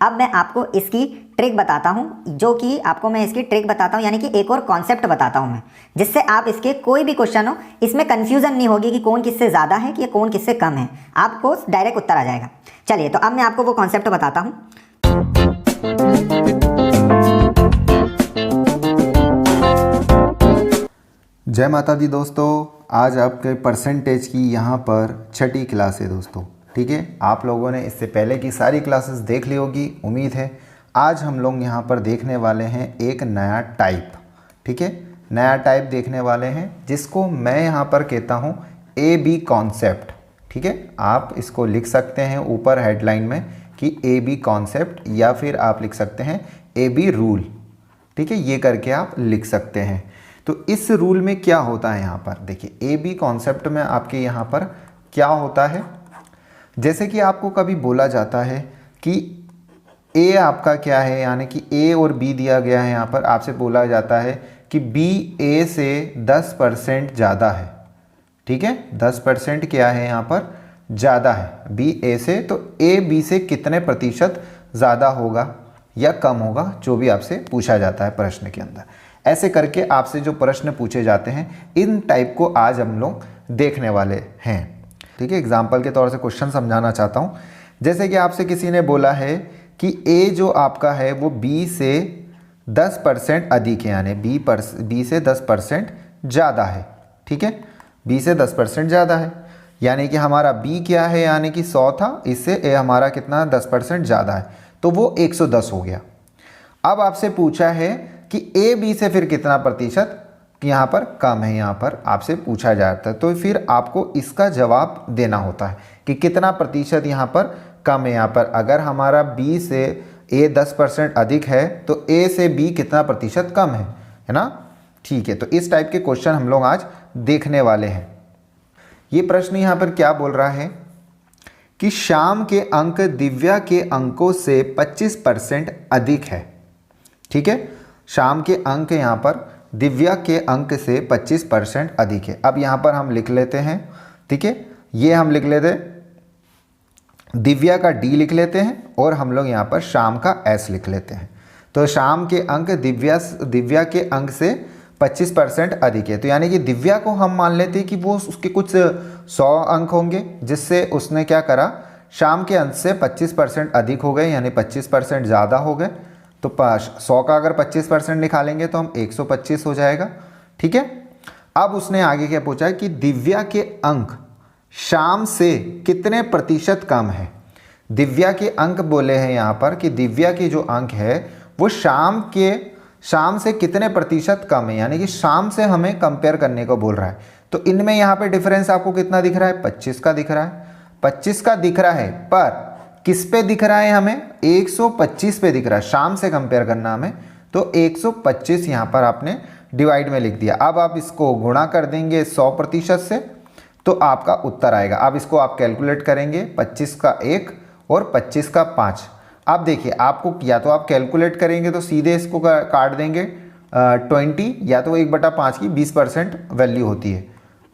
अब मैं आपको इसकी ट्रिक बताता हूं, जो कि आपको मैं इसकी ट्रिक बताता हूं, यानी कि एक और कॉन्सेप्ट बताता हूं मैं, जिससे आप इसके कोई भी क्वेश्चन हो इसमें कंफ्यूजन नहीं होगी कि कौन किससे ज़्यादा है कि कौन किससे कम है, आपको डायरेक्ट उत्तर आ जाएगा। चलिए, तो अब मैं आपको वो कॉन्सेप्ट बताता हूं। जय माता दी दोस्तों, आज आपके परसेंटेज की यहाँ पर छठी क्लास है दोस्तों। ठीक है, आप लोगों ने इससे पहले की सारी क्लासेस देख ली होगी, उम्मीद है। आज हम लोग यहाँ पर देखने वाले हैं एक नया टाइप। ठीक है, नया टाइप देखने वाले हैं जिसको मैं यहाँ पर कहता हूँ ए बी कॉन्सेप्ट। ठीक है, आप इसको लिख सकते हैं ऊपर हेडलाइन में कि ए बी कॉन्सेप्ट, या फिर आप लिख सकते हैं ए बी रूल। ठीक है, ये करके आप लिख सकते हैं। तो इस रूल में क्या होता है, यहाँ पर देखिए ए बी कॉन्सेप्ट में आपके यहाँ पर क्या होता है। जैसे कि आपको कभी बोला जाता है कि ए आपका क्या है, यानी कि ए और बी दिया गया है। यहाँ पर आपसे बोला जाता है कि बी ए से 10% ज़्यादा है। ठीक है, 10% क्या है यहाँ पर, ज़्यादा है बी ए से। तो ए बी से कितने प्रतिशत ज़्यादा होगा या कम होगा, जो भी आपसे पूछा जाता है प्रश्न के अंदर। ऐसे करके आपसे जो प्रश्न पूछे जाते हैं, इन टाइप को आज हम लोग देखने वाले हैं। ठीक है, एग्जाम्पल के तौर से क्वेश्चन समझाना चाहता हूँ। जैसे कि आपसे किसी ने बोला है कि ए जो आपका है वो बी से 10% अधिक है, यानी बी से 10% ज़्यादा है। ठीक है, बी से 10% ज़्यादा है, यानी कि हमारा बी क्या है, यानी कि 100 था, इससे ए हमारा कितना 10% ज़्यादा है, तो वो 110 हो गया। अब आपसे पूछा है कि ए बी से फिर कितना प्रतिशत यहाँ पर कम है, यहाँ पर आपसे पूछा जाता है। तो फिर आपको इसका जवाब देना होता है कि कितना प्रतिशत यहाँ पर कम है। यहाँ पर अगर हमारा बी से ए 10% अधिक है तो ए से बी कितना प्रतिशत कम है ना। ठीक है, तो इस टाइप के क्वेश्चन हम लोग आज देखने वाले हैं। ये प्रश्न यहाँ पर क्या बोल रहा है कि श्याम के अंक दिव्या के अंकों से 25% अधिक है। ठीक है, श्याम के अंक यहाँ पर दिव्या के अंक से 25% अधिक है। अब यहाँ पर हम लिख लेते हैं। ठीक है, ये हम लिख लेते हैं, दिव्या का डी लिख लेते हैं और हम लोग यहाँ पर श्याम का एस लिख लेते हैं। तो श्याम के अंक दिव्या के अंक से 25% अधिक है। तो यानी कि दिव्या को हम मान लेते हैं कि वो उसके कुछ 100 अंक होंगे, जिससे उसने क्या करा, श्याम के अंक से 25% अधिक हो गए, यानी 25% ज़्यादा हो गए। तो 100 का अगर 25% निकालेंगे तो हम 125 हो जाएगा। ठीक है, अब उसने आगे क्या पूछा है कि दिव्या के अंक श्याम से कितने प्रतिशत कम है। दिव्या के अंक बोले हैं यहाँ पर कि दिव्या के जो अंक है वो श्याम से कितने प्रतिशत कम है, यानी कि श्याम से हमें कंपेयर करने को बोल रहा है। तो इनमें यहाँ पे डिफरेंस आपको कितना दिख रहा है, 25 का दिख रहा है। 25 का दिख रहा है, पर किस पे दिख रहा है, हमें 125 पे दिख रहा है। श्याम से कंपेयर करना हमें, तो 125 यहाँ पर आपने डिवाइड में लिख दिया। अब आप इसको गुणा कर देंगे 100% से, तो आपका उत्तर आएगा। अब इसको आप कैलकुलेट करेंगे, 25 का 1 और 25 का 5। अब देखिए, आपको या तो आप कैलकुलेट करेंगे तो सीधे इसको काट देंगे 20, या तो 1/5 की 20% वैल्यू होती है,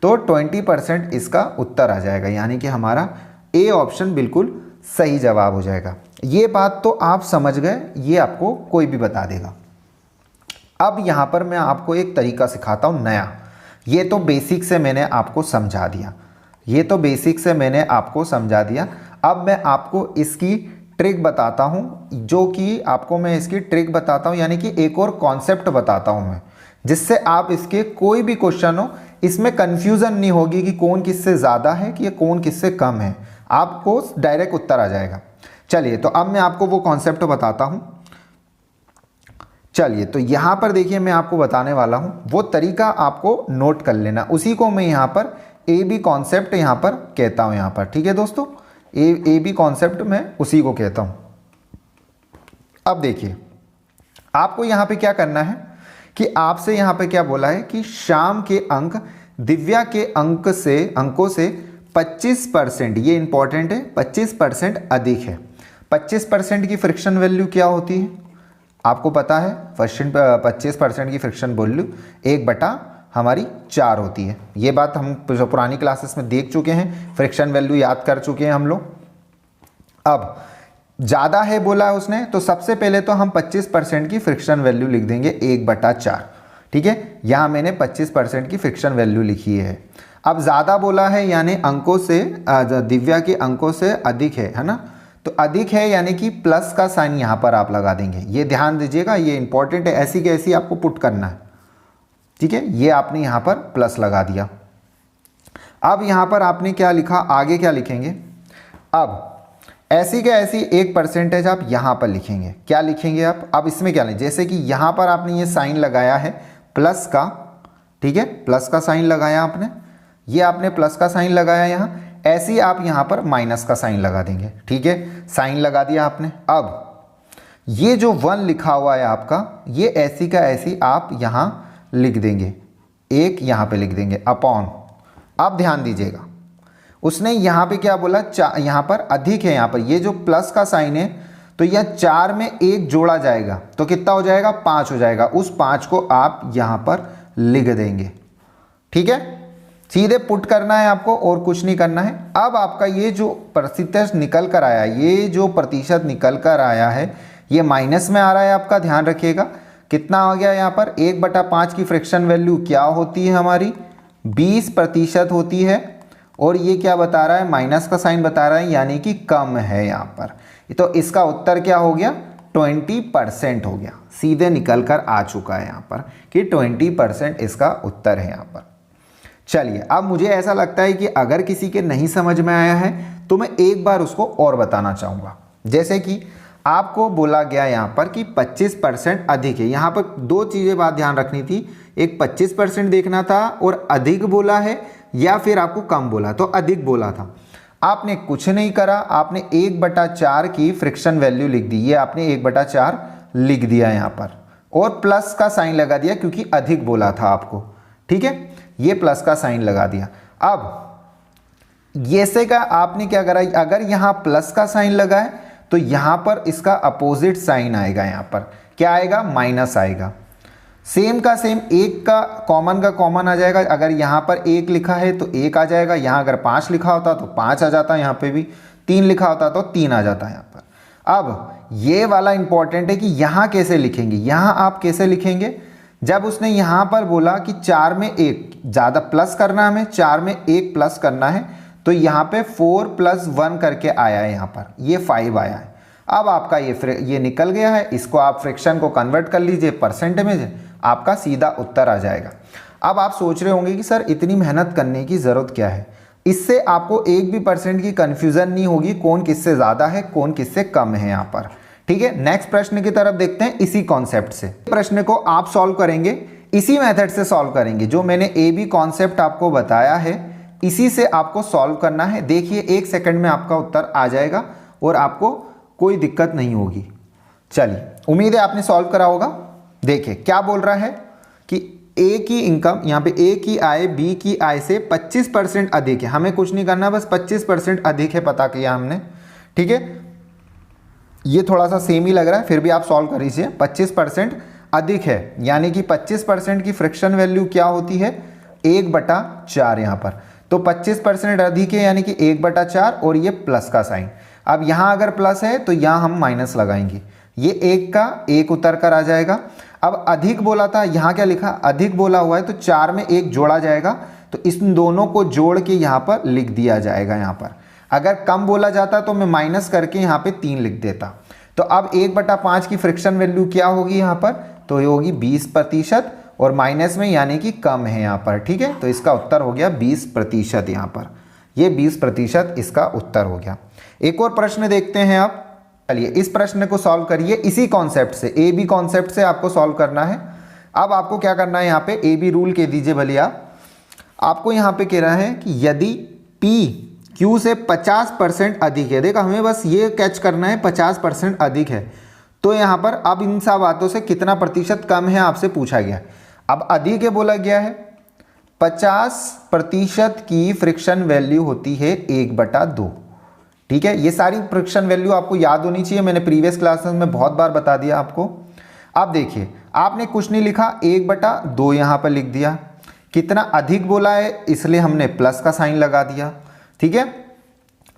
तो 20% इसका उत्तर आ जाएगा, यानी कि हमारा ए ऑप्शन बिल्कुल सही जवाब हो जाएगा। ये बात तो आप समझ गए, ये आपको कोई भी बता देगा। अब यहाँ पर मैं आपको एक तरीका सिखाता हूँ नया। ये तो बेसिक से मैंने आपको समझा दिया, अब मैं आपको इसकी ट्रिक बताता हूँ, जो कि आपको मैं इसकी ट्रिक बताता हूँ, यानी कि एक और कॉन्सेप्ट बताता हूँ मैं, जिससे आप इसके कोई भी क्वेश्चन हो इसमें कंफ्यूजन नहीं होगी कि कौन किससे ज़्यादा है कि कौन किससे कम है, आपको डायरेक्ट उत्तर आ जाएगा। चलिए, तो अब मैं आपको वो कॉन्सेप्ट बताता हूँ। चलिए, तो यहाँ पर देखिए, मैं आपको बताने वाला हूँ, वो तरीका आपको नोट कर लेना, उसी को मैं यहाँ पर ए बी कॉन्सेप्ट यहाँ पर कहता हूँ यहाँ पर। ठीक है दोस्तों, ए बी कॉन्सेप्ट मैं उसी को कहता हूँ। अब देखिए, आपको यहाँ पे क्या करना है कि आपसे यहाँ पे क्या बोला है कि श्याम के अंक दिव्या के अंकों से 25%, ये इंपॉर्टेंट है, 25% अधिक है। 25% की फ्रिक्शन वैल्यू क्या होती है, आपको पता है। 25% की फ्रिक्शन वैल्यू 1/4 होती है। ये बात हम पुरानी क्लासेस में देख चुके हैं, फ्रिक्शन वैल्यू याद कर चुके हैं हम लोग। अब ज़्यादा है बोला है उसने, तो सबसे पहले तो हम 25% की फ्रिक्शन वैल्यू लिख देंगे 1/4। ठीक है, यहाँ मैंने 25% की फ्रिक्शन वैल्यू लिखी है। अब ज़्यादा बोला है यानी अंकों से दिव्या के अंकों से अधिक है ना, तो अधिक है यानी कि प्लस का साइन यहाँ पर आप लगा देंगे। ये ध्यान दीजिएगा, ये इंपॉर्टेंट है, ऐसी की ऐसी आपको पुट करना है। ठीक है, ये आपने यहाँ पर प्लस लगा दिया। अब यहाँ पर आपने क्या लिखा, आगे क्या लिखेंगे, अब ऐसी के ऐसी 1% आप यहाँ पर लिखेंगे। क्या लिखेंगे आप, अब इसमें क्या लें, जैसे कि यहाँ पर आपने ये साइन लगाया है प्लस का, ठीक है, प्लस का साइन लगाया आपने, ये आपने प्लस का साइन लगाया यहाँ, ऐसे ही आप यहाँ पर माइनस का साइन लगा देंगे। ठीक है, साइन लगा दिया आपने। अब ये जो 1 लिखा हुआ है आपका, ये ऐसी का ऐसी आप यहाँ लिख देंगे, एक यहाँ पे लिख देंगे अपॉन। अब ध्यान दीजिएगा, उसने यहाँ पे क्या बोला, यहाँ पर अधिक है, यहाँ पर ये जो प्लस का साइन है, तो यह 4 में 1 जोड़ा जाएगा तो कितना हो जाएगा, 5 हो जाएगा। उस 5 को आप यहाँ पर लिख देंगे। ठीक है, सीधे पुट करना है आपको और कुछ नहीं करना है। अब आपका ये जो प्रतिशत निकल कर आया, ये जो प्रतिशत निकल कर आया है, ये माइनस में आ रहा है आपका, ध्यान रखिएगा। कितना आ गया यहाँ पर, 1/5 की फ्रिक्शन वैल्यू क्या होती है हमारी, 20% होती है। और ये क्या बता रहा है, माइनस का साइन बता रहा है, यानी कि कम है यहाँ पर। तो इसका उत्तर क्या हो गया, 20% हो गया। सीधे निकल कर आ चुका है यहाँ पर कि 20% इसका उत्तर है यहाँ पर। चलिए, अब मुझे ऐसा लगता है कि अगर किसी के नहीं समझ में आया है तो मैं एक बार उसको और बताना चाहूँगा। जैसे कि आपको बोला गया यहाँ पर कि 25% अधिक है। यहाँ पर 2 चीज़ें बात ध्यान रखनी थी, एक 25% देखना था और अधिक बोला है या फिर आपको कम बोला, तो अधिक बोला था। आपने कुछ नहीं करा, आपने 1/4 की फ्रिक्शन वैल्यू लिख दी। ये आपने 1/4 लिख दिया यहाँ पर और प्लस का साइन लगा दिया क्योंकि अधिक बोला था आपको। ठीक है, ये प्लस का साइन लगा दिया। अब ये से का आपने क्या करा, अगर यहाँ प्लस का साइन लगा है तो यहाँ पर इसका अपोजिट साइन आएगा, यहाँ पर क्या आएगा, माइनस आएगा। सेम का सेम, एक का कॉमन आ जाएगा। अगर यहाँ पर 1 लिखा है तो 1 आ जाएगा, यहाँ अगर 5 लिखा होता तो 5 आ जाता, यहाँ पे भी 3 लिखा होता तो 3 आ जाता यहाँ पर। अब ये वाला इंपॉर्टेंट है कि यहाँ कैसे लिखेंगे, यहाँ आप कैसे लिखेंगे, जब उसने यहाँ पर बोला कि 4 में 1 ज़्यादा प्लस करना है, हमें 4 में 1 प्लस करना है, तो यहाँ पे 4 + 1 करके आया है, यहाँ पर ये 5 आया है। अब आपका ये निकल गया है, इसको आप फ्रैक्शन को कन्वर्ट कर लीजिए परसेंट में, आपका सीधा उत्तर आ जाएगा। अब आप सोच रहे होंगे कि सर इतनी मेहनत करने की ज़रूरत क्या है, इससे आपको एक भी % की कन्फ्यूज़न नहीं होगी कौन किससे ज़्यादा है कौन किससे कम है यहाँ पर। ठीक है, नेक्स्ट प्रश्न की तरफ देखते हैं। इसी कॉन्सेप्ट से प्रश्न को आप सॉल्व करेंगे, इसी मेथड से सॉल्व करेंगे, जो मैंने AB कॉन्सेप्ट आपको बताया है इसी से आपको सॉल्व करना है। देखिए 1 सेकंड में आपका उत्तर आ जाएगा और आपको कोई दिक्कत नहीं होगी। चलिए, उम्मीद है आपने सॉल्व करा होगा। देखिए क्या बोल रहा है कि A की इनकम, यहाँ पे A की आय B की आय से 25% अधिक है। हमें कुछ नहीं करना, बस 25% अधिक है पता किया हमने। ठीक है, ये थोड़ा सा सेम ही लग रहा है, फिर भी आप सॉल्व कर लीजिए। 25% अधिक है यानी कि 25% की फ्रिक्शन वैल्यू क्या होती है, 1/4 यहाँ पर। तो 25% अधिक है यानी कि 1/4 और ये प्लस का साइन। अब यहाँ अगर प्लस है तो यहाँ हम माइनस लगाएंगे, ये 1 का 1 उतर कर आ जाएगा। अब अधिक बोला था, यहाँ क्या लिखा, अधिक बोला हुआ है तो 4 में 1 जोड़ा जाएगा, तो इन दोनों को जोड़ के यहाँ पर लिख दिया जाएगा। यहाँ पर अगर कम बोला जाता तो मैं माइनस करके यहाँ पे 3 लिख देता। तो अब 1/5 की फ्रिक्शन वैल्यू क्या होगी यहाँ पर, तो ये होगी 20% और माइनस में यानी कि कम है यहाँ पर। ठीक है, तो इसका उत्तर हो गया 20% यहाँ पर, ये 20% इसका उत्तर हो गया। एक और प्रश्न देखते हैं आप। चलिए इस प्रश्न को सॉल्व करिए इसी कॉन्सेप्ट से, AB कॉन्सेप्ट से आपको सॉल्व करना है। अब आपको क्या करना है, यहाँ पे AB रूल कह दीजिए भले आपको यहाँ पे कह रहा है कि यदि P Q से 50% अधिक है, देखा हमें बस ये कैच करना है 50% अधिक है, तो यहाँ पर अब इन सब बातों से कितना प्रतिशत कम है आपसे पूछा गया। अब अधिक है बोला गया है, 50% की फ्रिक्शन वैल्यू होती है 1/2। ठीक है, ये सारी फ्रिक्शन वैल्यू आपको याद होनी चाहिए, मैंने प्रीवियस क्लासेस में बहुत बार बता दिया आपको। अब देखिए आपने कुछ नहीं लिखा, 1/2 यहाँ पर लिख दिया। कितना अधिक बोला है इसलिए हमने प्लस का साइन लगा दिया। ठीक है,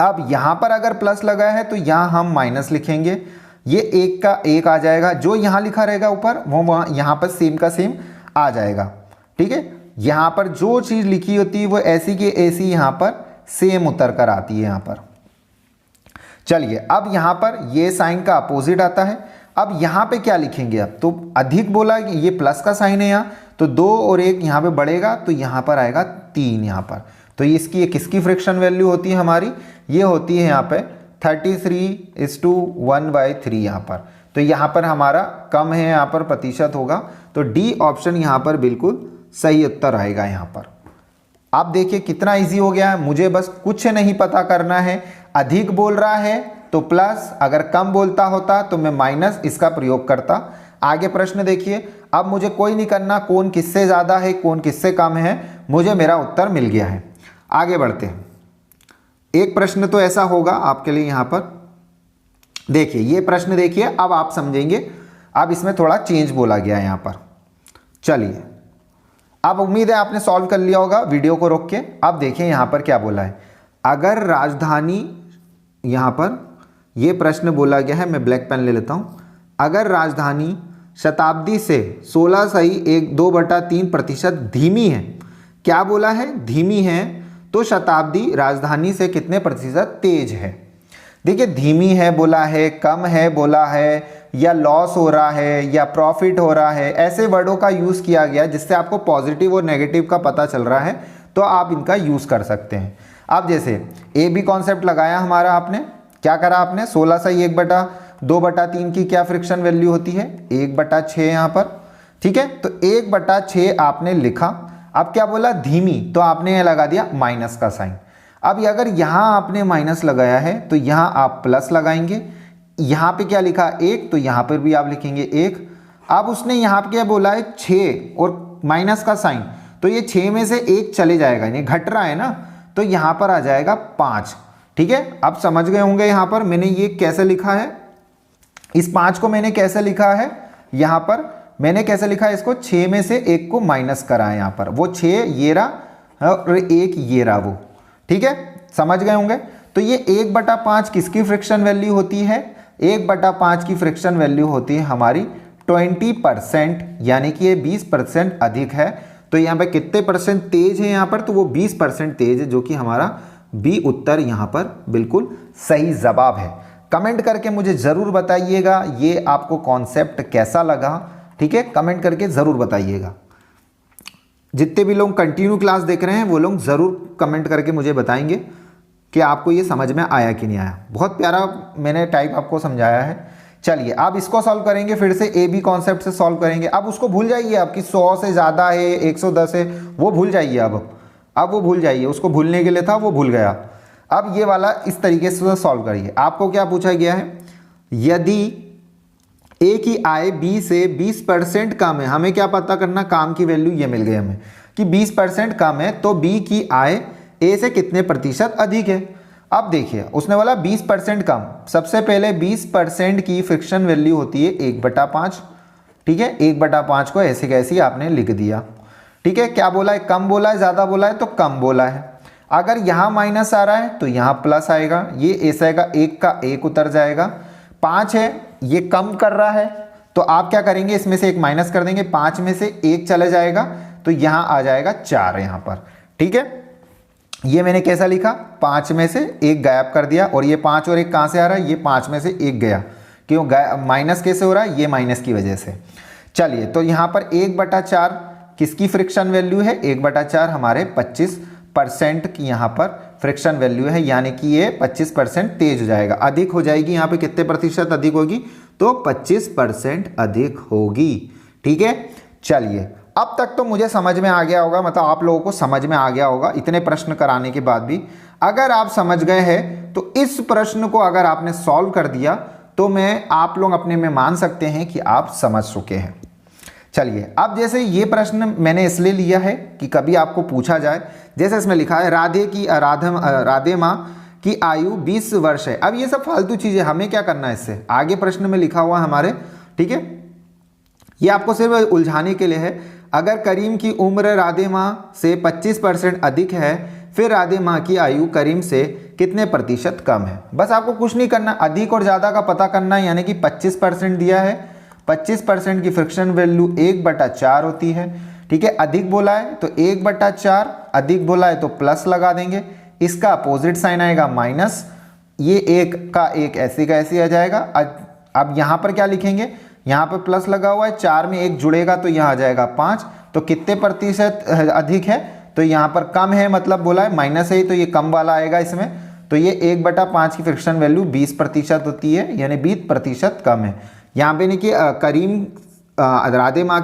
अब यहाँ पर अगर प्लस लगा है तो यहाँ हम माइनस लिखेंगे, ये एक का एक आ जाएगा, जो यहाँ लिखा रहेगा ऊपर वो वहाँ यहाँ पर सेम का सेम आ जाएगा। ठीक है, यहाँ पर जो चीज़ लिखी होती है वो ऐसी की ऐसी यहाँ पर सेम उतर कर आती है यहाँ पर। चलिए अब यहाँ पर ये साइन का अपोजिट आता है। अब यहाँ पे क्या लिखेंगे, अब तो अधिक बोला, ये प्लस का साइन है यहाँ, तो 2 और 1 यहाँ पे बढ़ेगा तो यहाँ पर आएगा 3 यहाँ पर। तो इसकी ये किसकी फ्रैक्शन वैल्यू होती है हमारी, ये होती है यहाँ पे 33:1/3 यहाँ पर। तो यहाँ पर हमारा कम है, यहाँ पर प्रतिशत होगा, तो डी ऑप्शन यहाँ पर बिल्कुल सही उत्तर आएगा यहाँ पर। आप देखिए कितना इजी हो गया है, मुझे बस कुछ नहीं पता करना है, अधिक बोल रहा है तो प्लस, अगर कम बोलता होता तो मैं माइनस इसका प्रयोग करता। आगे प्रश्न देखिए, अब मुझे कोई नहीं करना कौन किससे ज़्यादा है कौन किससे कम है, मुझे मेरा उत्तर मिल गया है। आगे बढ़ते हैं, एक प्रश्न तो ऐसा होगा आपके लिए यहाँ पर, देखिए ये प्रश्न देखिए, अब आप समझेंगे, अब इसमें थोड़ा चेंज बोला गया है यहाँ पर। चलिए अब उम्मीद है आपने सॉल्व कर लिया होगा वीडियो को रोक के। अब देखिए यहाँ पर क्या बोला है, अगर राजधानी, यहाँ पर ये प्रश्न बोला गया है, मैं ब्लैक पेन ले लेता हूँ, अगर राजधानी शताब्दी से 16.2/3% धीमी है, क्या बोला है धीमी है, तो शताब्दी राजधानी से कितने प्रतिशत तेज है। देखिए धीमी है बोला है, कम है बोला है, या लॉस हो रहा है या प्रॉफिट हो रहा है, ऐसे वर्डों का यूज़ किया गया जिससे आपको पॉजिटिव और नेगेटिव का पता चल रहा है, तो आप इनका यूज़ कर सकते हैं। अब जैसे ए बी कॉन्सेप्ट लगाया हमारा, आपने क्या करा, आपने 16/2/3 की क्या फ्रिक्शन वैल्यू होती है 1/6 यहाँ पर। ठीक है, तो 1/6 आपने लिखा। अब क्या बोला धीमी, तो आपने यहाँ लगा दिया माइनस का साइन। अब अगर यहाँ आपने माइनस लगाया है तो यहाँ आप प्लस लगाएंगे, यहाँ पे क्या लिखा 1, तो यहाँ पर भी आप लिखेंगे 1। अब उसने यहाँ पे क्या बोला है 6 और माइनस का साइन, तो ये 6 में से 1 चले जाएगा, ये घट रहा है ना, तो यहाँ पर आ जाएगा 5। ठीक है, अब समझ गए होंगे यहाँ पर मैंने ये कैसे लिखा है, इस 5 को मैंने कैसे लिखा है, यहाँ पर मैंने कैसे लिखा है इसको, 6 में से 1 को माइनस करा है यहाँ पर, वो 6 ये रहा और 1 ये रहा वो। ठीक है, समझ गए होंगे। तो ये 1/5 किसकी फ्रिक्शन वैल्यू होती है, 1/5 की फ्रिक्शन वैल्यू होती है हमारी 20%, यानी कि ये 20% अधिक है। तो यहाँ पे कितने परसेंट तेज है यहाँ पर, तो वो 20% तेज है, जो कि हमारा बी उत्तर यहाँ पर बिल्कुल सही जवाब है। कमेंट करके मुझे ज़रूर बताइएगा ये आपको कॉन्सेप्ट कैसा लगा। ठीक है, कमेंट करके ज़रूर बताइएगा। जितने भी लोग कंटिन्यू क्लास देख रहे हैं वो लोग ज़रूर कमेंट करके मुझे बताएंगे कि आपको ये समझ में आया कि नहीं आया। बहुत प्यारा मैंने टाइप आपको समझाया है। चलिए अब इसको सॉल्व करेंगे, फिर से ए बी कॉन्सेप्ट से सॉल्व करेंगे। अब उसको भूल जाइए, आपकी 100 से ज़्यादा है 110 है वो भूल जाइए, अब वो भूल जाइए, उसको भूलने के लिए था वो भूल गया। अब ये वाला इस तरीके से सॉल्व करिए। आपको क्या पूछा गया है, यदि ए की आय बी से 20% कम है, हमें क्या पता करना, काम की वैल्यू ये मिल गई हमें कि 20% कम है, तो बी की आय ए से कितने प्रतिशत अधिक है। अब देखिए उसने बोला 20% कम, सबसे पहले 20% की फ्रिक्शन वैल्यू होती है 1/5। ठीक है, 1/5 को ऐसे कैसे आपने लिख दिया। ठीक है, क्या बोला है, कम बोला है ज़्यादा बोला है, तो कम बोला है। अगर यहाँ माइनस आ रहा है तो यहाँ प्लस आएगा, ये ऐसा आएगा, 1 का 1 उतर जाएगा। 5 है, ये कम कर रहा है, तो आप क्या करेंगे, इसमें से 1 माइनस कर देंगे, 5 में से 1 चले जाएगा, तो यहाँ आ जाएगा 4 यहाँ पर। ठीक है, ये मैंने कैसा लिखा, 5 में से 1 गायब कर दिया, और ये 5 और 1 कहाँ से आ रहा है, ये 5 में से 1 गया, क्यों माइनस कैसे हो रहा है, ये माइनस की वजह से। चलिए तो यहाँ पर 1/4 किसकी फ्रिक्शन वैल्यू है, 1/4 हमारे 25% की यहाँ पर फ्रिक्शन वैल्यू है, यानी कि ये 25% तेज हो जाएगा, अधिक हो जाएगी। यहाँ पे कितने प्रतिशत अधिक होगी, तो 25% अधिक होगी। ठीक है, चलिए अब तक तो मुझे समझ में आ गया होगा, मतलब आप लोगों को समझ में आ गया होगा इतने प्रश्न कराने के बाद भी। अगर आप समझ गए हैं तो इस प्रश्न को अगर आपने सॉल्व कर दिया तो आप लोग अपने में मान सकते हैं कि आप समझ चुके हैं। चलिए अब जैसे ये प्रश्न मैंने इसलिए लिया है कि कभी आपको पूछा जाए, जैसे इसमें लिखा है राधे माँ की आयु 20 वर्ष है। अब ये सब फालतू चीज़ें, हमें क्या करना है इससे, आगे प्रश्न में लिखा हुआ हमारे। ठीक है, ये आपको सिर्फ उलझाने के लिए है। अगर करीम की उम्र राधे माँ से 25% अधिक है, फिर राधे माँ की आयु करीम से कितने प्रतिशत कम है। बस आपको कुछ नहीं करना, अधिक और ज़्यादा का पता करना है, यानी कि 25% दिया है, 25% की फ्रिक्शन वैल्यू 1/4 होती है। ठीक है, अधिक बोला है तो 1/4, अधिक बोला है तो प्लस लगा देंगे, इसका अपोजिट साइन आएगा माइनस, ये एक का एक ऐसे का ऐसे आ जाएगा। अब यहाँ पर क्या लिखेंगे, यहाँ पर प्लस लगा हुआ है, 4 में 1 जुड़ेगा तो यहाँ आ जाएगा 5, तो कितने प्रतिशत अधिक है, तो यहाँ पर कम है, मतलब बोला है माइनस है तो ये कम वाला आएगा इसमें, तो ये 1/5 की फ्रिक्शन वैल्यू 20% होती है, यानी 20% कम है। यहाँ पे नहीं कि करीम राधे माँ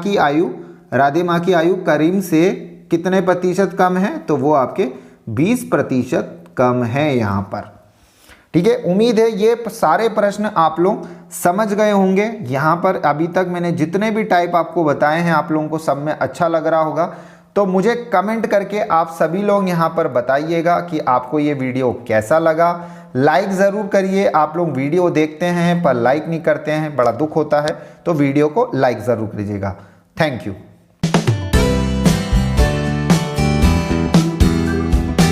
की आयु करीम से कितने प्रतिशत कम है, तो वो आपके 20% कम है यहाँ पर। ठीक है, उम्मीद है ये सारे प्रश्न आप लोग समझ गए होंगे। यहाँ पर अभी तक मैंने जितने भी टाइप आपको बताए हैं आप लोगों को सब में अच्छा लग रहा होगा, तो मुझे कमेंट करके आप सभी लोग यहाँ पर बताइएगा कि आपको ये वीडियो कैसा लगा। लाइक ज़रूर करिए, आप लोग वीडियो देखते हैं पर लाइक नहीं करते हैं, बड़ा दुख होता है, तो वीडियो को लाइक ज़रूर कीजिएगा। Thank you.